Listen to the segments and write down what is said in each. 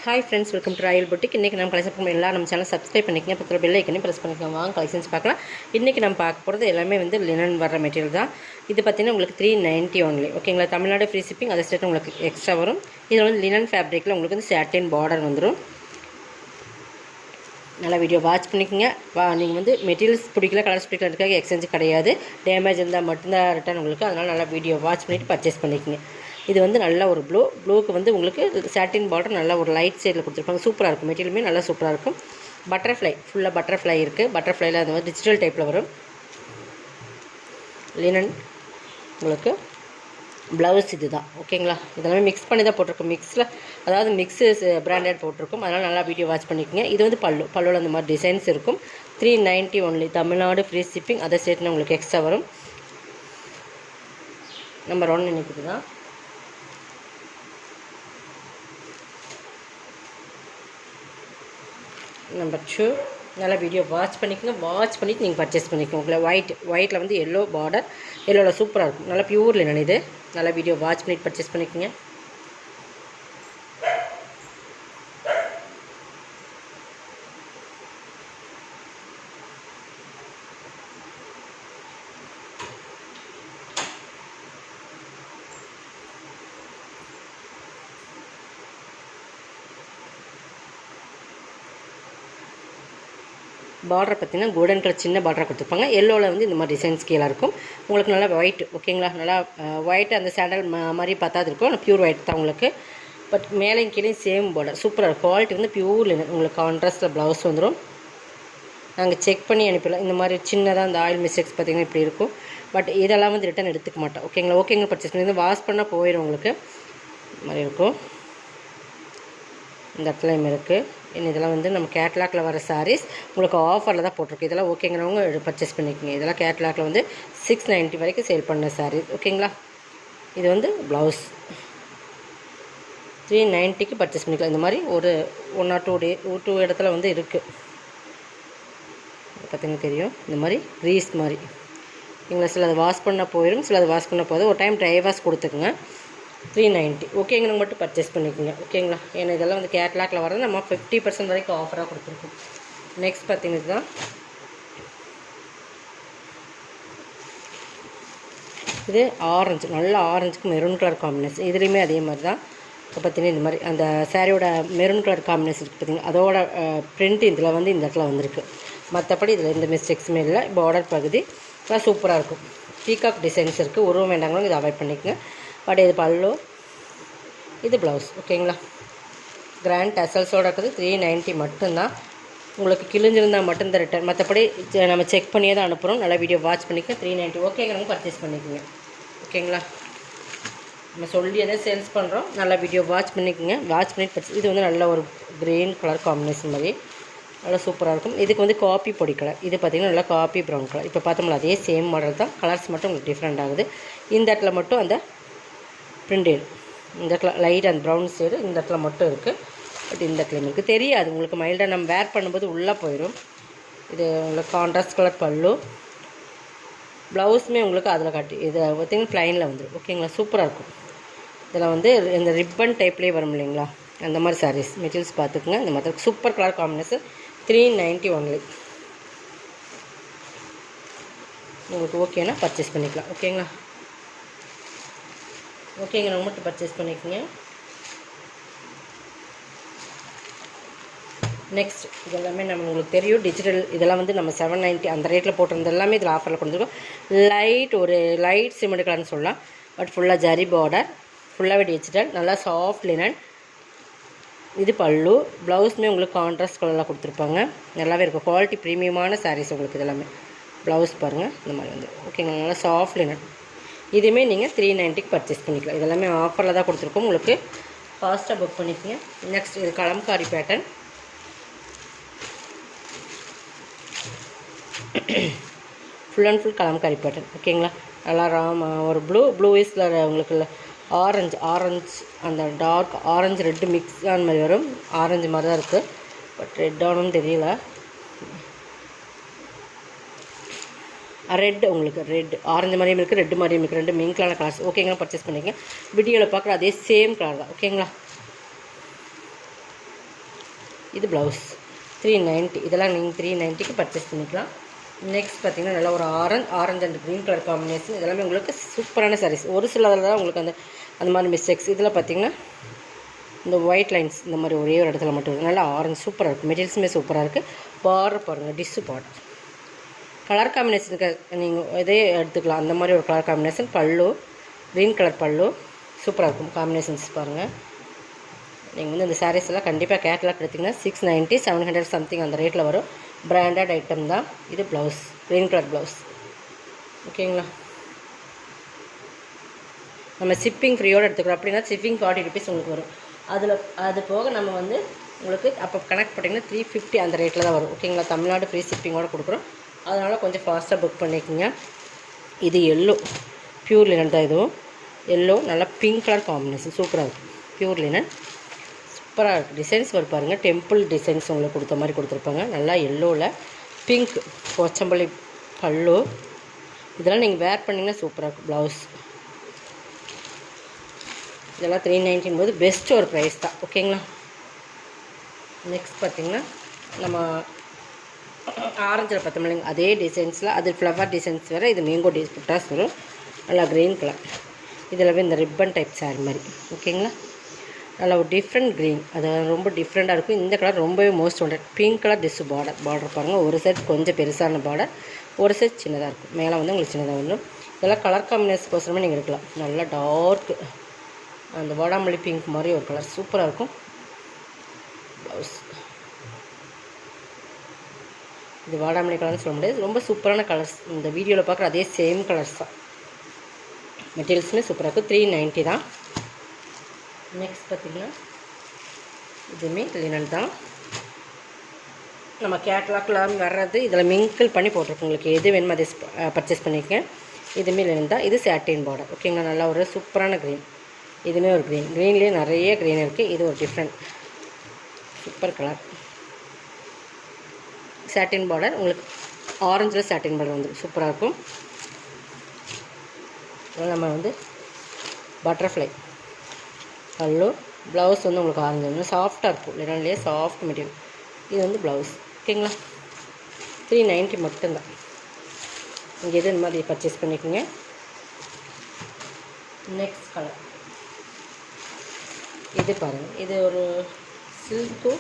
Hi friends, welcome to Royal boutique. இன்றைக்கி நம்ம collection பண்ண எல்லாம் நம்ம சேனல் சப்ஸ்கிரைப் பண்ணிக்கங்க, பக்கத்தில் பெல் ஐக்கனையும் ப்ரெஸ் பண்ணிக்கோங்க. வாங்க கலெக்ஷன்ஸ் பார்க்கலாம். இன்றைக்கி நம்ம பார்க்க போகிறது எல்லாமே வந்து லினன் வர மெட்டீரியல் தான். இது பார்த்திங்கன்னா உங்களுக்கு 390 ஒன்லி. ஓகேங்களா, தமிழ்நாடு ஃப்ரீ ஷிப்பிங், அதை ஸ்டேட் உங்களுக்கு எக்ஸ்ட்ரா வரும். இதில் வந்து லினன் ஃபேப்ரிக்கில் உங்களுக்கு வந்து சாட்டின் பார்டர் வந்துடும். நல்லா வீடியோ வாட்ச் பண்ணிக்கோங்க. நீங்கள் வந்து மெட்டீரியல்ஸ் பிடிக்கல, கலர்ஸ் பிடிக்கிறதுக்காக எக்ஸ்சேஞ்ச் கிடையாது. டேமேஜ் இருந்தால் மட்டும்தான் ரிட்டர்ன் உங்களுக்கு. அதனால் நல்லா வீடியோ வாட்ச் பண்ணிவிட்டு பர்ச்சேஸ் பண்ணிக்கோங்க. இது வந்து நல்ல ஒரு ப்ளூக்கு வந்து உங்களுக்கு சாட்டின் பார்டர் நல்ல ஒரு லைட் சைடில் கொடுத்துருப்பாங்க. சூப்பராக இருக்கும். மெட்டீரியலுமே நல்லா சூப்பராக இருக்கும். பட்டர்ஃப்ளை ஃபுல்லாக பட்டர்ஃப்ளை இருக்குது. பட்டர்ஃப்ளைல அது வந்து டிஜிட்டல் டைப்பில் வரும். லினன் உங்களுக்கு ப்ளவுஸ் இது தான். ஓகேங்களா, இதெல்லாமே மிக்ஸ் பண்ணி தான் போட்டிருக்கோம். அதாவது மிக்ஸு பிராண்டட் போட்டிருக்கும். அதனால் நல்லா வீடியோ வாட்ச் பண்ணிக்கோங்க. இது வந்து பல்லுவில் அந்த மாதிரி டிசைன்ஸ் இருக்கும். 390 ஒன்லி. தமிழ்நாடு ஃப்ரீ ஷிப்பிங், அதை ஸ்டேட்னா உங்களுக்கு எக்ஸ்ட்ரா வரும். நம்பர் 1 இன்னைக்கு தான். நம்பர் 2 நல்லா வீடியோ வாட்ச் பண்ணிக்கோங்க. வாட்ச் பண்ணிவிட்டு நீங்கள் பர்ச்சேஸ் பண்ணிக்கோங்க. உங்களை ஒயிட்டில் வந்து எல்லோ பார்டர், எல்லோவில் சூப்பராக இருக்கும். நல்லா பியூர் லினன் இது. நல்லா வீடியோ வாட்ச் பண்ணிவிட்டு பர்ச்சேஸ் பண்ணிக்கோங்க. பார்டர் பார்த்திங்கன்னா கோல்டன் கலர் சின்ன பார்டராக கொடுத்துருப்பாங்க. எல்லோவில் வந்து இந்த மாதிரி டிசைன்ஸ் கீழே இருக்கும். உங்களுக்கு நல்லா ஒயிட். ஓகேங்களா, நல்லா ஒயிட் அந்த சாண்டல் மாதிரி பார்த்தாது இருக்கும். பியூர் ஒயிட் தான் உங்களுக்கு. பட் மேலேயும் கீழே சேம் பார்டர் சூப்பராக இருக்கும். குவாலிட்டி வந்து பியூர் லினன். உங்களுக்கு கான்ட்ராஸ்ட்டில் ப்ளவுஸ் வந்துடும். நாங்கள் செக் பண்ணி அனுப்பிடலாம். இந்த மாதிரி சின்னதாக அந்த ஆயில் மிஸ்டேக்ஸ் பார்த்திங்கன்னா இப்படி இருக்கும். பட் இதெல்லாம் வந்து ரிட்டன் எடுத்துக்க மாட்டோம். ஓகேங்களா, பர்ச்சேஸ் பண்ணி வாஷ் பண்ணால் போயிடும் உங்களுக்கு. இந்த மாதிரி இருக்கும். இந்த இடத்துலையும் இருக்குது. இதெல்லாம் வந்து நம்ம கேட்லாகில் வர சாரீஸ். உங்களுக்கு ஆஃபரில் தான் போட்டிருக்கு. இதெல்லாம் ஓகேங்கிறவங்க பர்ச்சேஸ் பண்ணிக்கோங்க. இதெல்லாம் கேட்லாகில் வந்து 690 வரைக்கும் சேல் பண்ண சாரீஸ். ஓகேங்களா, இது வந்து ப்ளவுஸ் 390க்கு பர்ச்சேஸ் பண்ணிக்கலாம். இந்த மாதிரி ஒரு 1 or 2 இடத்துல வந்து இருக்குது. பார்த்திங்கன்னா தெரியும். இந்த மாதிரி க்ரீஸ் மாதிரி எங்களை சில அதை வாஷ் பண்ணால் போயிடும், சில அதை வாஷ் பண்ணால் போதும். ஒரு டைம் ட்ரை வாஷ் கொடுத்துக்குங்க. 390 ஓகேங்கிறவங்க மட்டும் பர்ச்சேஸ் பண்ணிக்கோங்க. ஓகேங்களா, ஏன்னா இதெல்லாம் வந்து கேட்லாகில் வரது நம்ம 50% வரைக்கும் ஆஃபராக கொடுத்துருக்கோம். நெக்ஸ்ட் பார்த்தீங்கன்னா இதுதான். இது ஆரஞ்சு, நல்ல ஆரஞ்சுக்கு மெரூன் கலர் காம்பினேஷன். இதுலேயுமே அதே மாதிரி தான். இப்போ பார்த்தீங்கன்னா இந்த மாதிரி அந்த சாரியோட மெரூன் கலர் காம்பினேஷன் இருக்குது பார்த்தீங்கன்னா, அதோட பிரிண்ட் இதில் வந்து இந்த இடத்துல வந்திருக்கு. மற்றபடி இதில் எந்த மிஸ்டேக்ஸுமே இல்லை. பார்டர் பகுதி நல்லா சூப்பராக இருக்கும். பீகாக் டிசைன்ஸ் இருக்குது. உருவம் வேண்டாங்களும் இதை அவாய்ட் பண்ணிக்கோங்க. பட் இது பல்லு, இது ப்ளவுஸ். ஓகேங்களா, கிராண்ட் டசல்ஸோடு இருக்குது. 390 மட்டும்தான். உங்களுக்கு கிழிஞ்சிருந்தால் மட்டும்தான் ரிட்டர்ன். மற்றபடி நம்ம செக் பண்ணியே தான் அனுப்புகிறோம். நல்லா வீடியோ வாட்ச் பண்ணிக்க. 390 ஓகேங்கிறவங்க பர்ச்சேஸ் பண்ணிக்கோங்க. ஓகேங்களா, நம்ம சொல்லி எதாவது சேல்ஸ் பண்ணுறோம். நல்லா வீடியோ வாட்ச் பண்ணிக்கோங்க. வாட்ச் பண்ணிட்டு பர்ச்சேஸ். இது வந்து நல்ல ஒரு க்ரீன் கலர் காம்பினேஷன் மாதிரி நல்லா சூப்பராக இருக்கும். இதுக்கு வந்து காப்பி பொடி கலர். இது பார்த்திங்கன்னா நல்லா காப்பி ப்ரௌன் கலர். இப்போ பார்த்தோம்னா அதே சேம் மாடல் தான். கலர்ஸ் மட்டும் உங்களுக்கு டிஃப்ரெண்ட் ஆகுது. இந்த இடத்துல மட்டும் அந்த பிரிண்டட், இந்த இடத்துல லைட் அண்ட் ப்ரௌன் சைடு இந்த இடத்துல மட்டும் இருக்குது. பட் இந்த இடத்துல இருக்குது தெரியாது உங்களுக்கு. மைல்டாக நம்ம வேர் பண்ணும்போது உள்ளே போயிடும். இது உங்களுக்கு கான்ட்ராஸ்ட் கலர் பல்லு, ப்ளவுஸுமே உங்களுக்கு அதில் காட்டி இதை பார்த்திங்கன்னா ப்ளைனில் வந்துடும். ஓகேங்களா, சூப்பராக இருக்கும். இதில் வந்து இந்த ரிப்பன் டைப்லேயே வரும் இல்லைங்களா, அந்த மாதிரி சாரீஸ் மெட்டீரியல்ஸ் பார்த்துக்குங்க. இந்த மாதிரி சூப்பர் கலர் காம்பினேஷன் 390 ஒன்லி. உங்களுக்கு ஓகேனா பர்ச்சேஸ் பண்ணிக்கலாம். ஓகேங்களா, ஓகேங்கிறவங்க மட்டும் பர்ச்சேஸ் பண்ணிக்கோங்க. நெக்ஸ்ட் இது எல்லாமே நம்ம உங்களுக்கு தெரியும் டிஜிட்டல். இதெல்லாம் வந்து நம்ம 790 அந்த ரேட்டில் போட்டிருந்த எல்லாமே இதில் ஆஃபரில் கொடுத்துருக்கோம். லைட் சிமெண்ட் கலர்னு சொல்லலாம். பட் ஃபுல்லாக ஜரி பார்டர், ஃபுல்லாகவே டிஜிட்டல், நல்லா சாஃப்ட் லினன். இது பல்லு, ப்ளவுஸுமே உங்களுக்கு கான்ட்ராஸ்ட் கலரில் கொடுத்துருப்பாங்க. நல்லாவே இருக்கும். குவாலிட்டி ப்ரீமியமான சாரீஸ் உங்களுக்கு. இதெல்லாமே ப்ளவுஸ் பாருங்கள் இந்த மாதிரி வந்து. ஓகேங்களா, நல்லா சாஃப்ட் லினன். இதுவுமே நீங்கள் 390க்கு பர்ச்சேஸ் பண்ணிக்கலாம். இதெல்லாமே ஆஃபரில் தான் கொடுத்துருக்கோம். உங்களுக்கு ஃபாஸ்ட்டாக புக் பண்ணிக்கோங்க. நெக்ஸ்ட் இது Kalamkari pattern. Full and full Kalamkari pattern. ஓகேங்களா, நல்லா ஒரு ப்ளூயிஸில் உங்களுக்கு ஆரஞ்சு அந்த டார்க் ஆரஞ்சு ரெட்டு மிக்ஸ் ஆன மாதிரி வரும். ஆரஞ்சு மாதிரி தான் இருக்குது. பட் ரெட் ஆனும் தெரியல. ரெட் உங்களுக்கு ரெட் ஆரஞ்சு மாதிரியும் இருக்குது, ரெட் மாதிரியும் இருக்குது. ரெண்டு மிங்க்லான கலர்ஸ். ஓகேங்களா, பர்ச்சேஸ் பண்ணிக்கங்க. வீடியோவில் பார்க்குற அதே சேம் கலர் தான். ஓகேங்களா, இது ப்ளவுஸ் 390. இதெல்லாம் நீங்கள் 390க்கு பர்ச்சேஸ் பண்ணிக்கலாம். நெக்ஸ்ட் பார்த்திங்கன்னா நல்லா ஒரு orange and green colour combination. இதெல்லாமே உங்களுக்கு சூப்பரான சாரீஸ். ஒரு சில அதில் தான் உங்களுக்கு அந்த மாதிரி மிஸ்டேக்ஸ். இதில் பார்த்திங்கன்னா இந்த ஒயிட் லைன்ஸ் இந்த மாதிரி ஒரே ஒரு இடத்துல மட்டும் இருக்குது. நல்லா ஆரஞ்சு சூப்பராக இருக்குது. மெட்டீரியல்ஸுமே சூப்பராக இருக்குது. பார்டர் பாருங்கள், டிஷ்ஷு பார்டர். கலர் காம்பினேஷனுக்கு நீங்கள் இதே எடுத்துக்கலாம். அந்த மாதிரி ஒரு கலர் காம்பினேஷன். பல்லு க்ரீன் கலர் பல்லு சூப்பராக இருக்கும். காம்பினேஷன்ஸ் பாருங்கள். நீங்கள் இந்த சாரீஸ் எல்லாம் கண்டிப்பாக கேட்லாக் எடுத்திங்கன்னா 690 700 சம்திங் அந்த ரேட்டில் வரும். பிராண்டட் ஐட்டம் தான். இது ப்ளவுஸ் க்ரீன் கலர் ப்ளவுஸ். ஓகேங்களா? நம்ம ஷிப்பிங் ஃப்ரீயோடு எடுத்துக்கிறோம். அப்படின்னா ஷிப்பிங் 40 ருபீஸ் உங்களுக்கு வரும். அது போக நம்ம உங்களுக்கு அப்போ கனெக்ட் பண்ணிங்கன்னா 350 அந்த ரேட்டில் தான் வரும். ஓகேங்களா? தமிழ்நாடு ஃப்ரீ ஷிப்பிங்கோடு கொடுக்குறோம். அதனால் கொஞ்சம் ஃபாஸ்ட்டாக புக் பண்ணிக்கோங்க. இது எல்லோ ப்யூர் லினன் தான். இதுவும் எல்லோ நல்லா பிங்க் கலர் காம்பினேஷன் சூப்பராக இருக்கும். ப்யூர் லினன் சூப்பராக இருக்குது. டிசைன்ஸ் வரும் பாருங்கள். டெம்பிள் டிசைன்ஸ் உங்களுக்கு கொடுத்த மாதிரி கொடுத்துருப்பாங்க. நல்லா எல்லோவில் பிங்க் கொச்சம்பள்ளி பல்லு. இதெல்லாம் நீங்கள் வேர் பண்ணிங்கன்னா சூப்பராக இருக்கும். ப்ளவுஸ் இதெல்லாம் 390 போது பெஸ்ட்டு ஒரு ப்ரைஸ் தான். ஓகேங்களா? நெக்ஸ்ட் பார்த்திங்கன்னா நம்ம ஆரஞ்சில் பார்த்தோம் இல்லைங்க, அதே டிசைன்ஸில் அது ஃப்ளவர் டிசைன்ஸ் வேறு. இது மேங்கோ புட்டாஸ் வரும். நல்லா க்ரீன் கலர். இதில் இந்த ரிப்பன் டைப் சாரி மாதிரி. ஓகேங்களா? நல்லா ஒரு டிஃப்ரெண்ட் க்ரீன். அது ரொம்ப டிஃப்ரெண்ட்டாக இருக்கும். இந்த கலர் ரொம்பவே most won't. Pink colour dish border பாருங்கள். ஒரு சைட் கொஞ்சம் பெருசான பார்டர், ஒரு சைட் சின்னதாக இருக்கும். மேலே உங்களுக்கு சின்னதாக வரும். இதெல்லாம் கலர் காம்பினேஷன் கோசரமே நீங்கள் எடுக்கலாம். நல்லா டார்க்கு அந்த வாடாமல்லி பிங்க் மாதிரி ஒரு கலர் சூப்பராக இருக்கும். ப்ளவுஸ் இது வாடாமல்லி கலர்னு சொல்ல முடியாது. ரொம்ப சூப்பரான கலர்ஸ். இந்த வீடியோவில் பார்க்குற அதே சேம் கலர்ஸ் தான். மெட்டீரியல்ஸுமே சூப்பராக இருக்கும். 390 தான். நெக்ஸ்ட் பார்த்திங்கன்னா இதுவுமே லினன் தான். நம்ம கேட்லாக்லாம் வர்றது இதில் மிங்கிள் பண்ணி போட்டிருக்கோம். உங்களுக்கு எது வேணுமோ அதை பர்ச்சேஸ் பண்ணிக்கங்க. இதுவுமே லினன் தான். இது சாட்டின் பார்டர். ஓகேங்களா? நல்லா ஒரு சூப்பரான க்ரீன். இதுவுமே ஒரு க்ரீன். க்ரீன்லேயே நிறைய க்ரீன் இருக்குது. இது ஒரு டிஃப்ரெண்ட் சூப்பர் கலர். சாட்டின் பார்டர் உங்களுக்கு ஆரஞ்சில் சாட்டின் பார்டர் வந்துடும். சூப்பராக இருக்கும். நம்ம பட்டர்ஃப்ளை பல்லு. ப்ளவுஸ் உங்களுக்கு ஆரஞ்சு சாஃப்டாக இருக்கும். லினன்லேயே சாஃப்ட் மெட்டீரியல். இது ப்ளவுஸ். ஓகேங்களா? 390 மட்டும்தான். நீங்கள் எது இந்த மாதிரி பர்ச்சேஸ் பண்ணிக்கோங்க. நெக்ஸ்ட் கலர் இது பாருங்கள். இது ஒரு சில்க்கு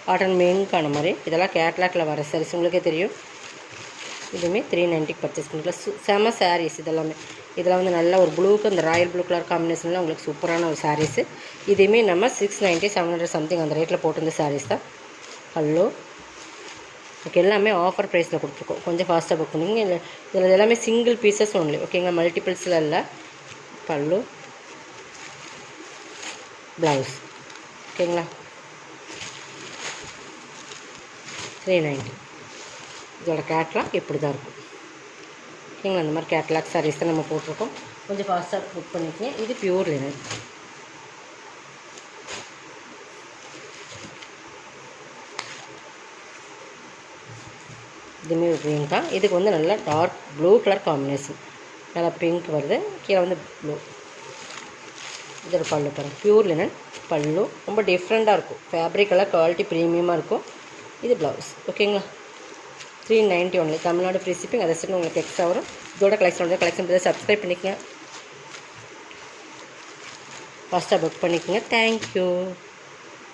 காட்டன் மெயின்கான மாதிரி. இதெல்லாம் கேட்லாக்கில் வர சாரீஸ் உங்களுக்கே தெரியும். இதுவுமே 390க்கு பர்ச்சேஸ் பண்ணிக்கலாம். செம சாரீஸ் இதெல்லாமே. இதில் நல்ல ஒரு ப்ளூக்கு அந்த ராயல் ப்ளூ கலர் காம்பினேஷனில் உங்களுக்கு சூப்பரான ஒரு சாரீஸு. இதுவுமே நம்ம 690 700 சம்திங் அந்த ரேட்டில் போட்டிருந்த சாரீஸ் தான். பல்லு ஓகே எல்லாமே ஆஃபர் ப்ரைஸில் கொடுத்துருக்கோம். கொஞ்சம் ஃபாஸ்ட்டாக புக் பண்ணிங்க. இதில் எல்லாமே சிங்கிள் பீசஸ் ஒன்லி. ஓகேங்களா? மல்டிபிள்ஸில் இல்லை. பல்லு ப்ளவுஸ். ஓகேங்களா? 390. இதோட கேட்லாக் இப்படி தான் இருக்கும். ஓகேங்களா? அந்த மாதிரி கேட்லாக் சாரீஸ் தான் நம்ம போட்டிருக்கோம். கொஞ்சம் ஃபாஸ்ட்டாக புக் பண்ணிக்கங்க. இது பியூர் லினன். இதுவுமே ஒரு க்ரீன் தான். இதுக்கு நல்லா டார்க் ப்ளூ கலர் காம்பினேஷன். நல்லா பிங்க் வருது. கீழே ப்ளூ. இது ஒரு பல்லு பாருங்கள். பியூர் லினன் பல்லு. ரொம்ப டிஃப்ரெண்ட்டாக இருக்கும். ஃபேப்ரிக் எல்லாம் குவாலிட்டி ப்ரீமியமாக இருக்கும். இது ப்ளவுஸ். ஓகேங்களா? 390 ஒன்லி. Tamil Nadu free shipping. அதை சரி உங்களுக்கு எக்ஸ்ட்ரா வரும். இதோட கலெக்ஷன் சப்ஸ்கிரைப் பண்ணிக்கங்க. ஃபாஸ்ட்டாக புக் பண்ணிக்கோங்க. தேங்க்யூ.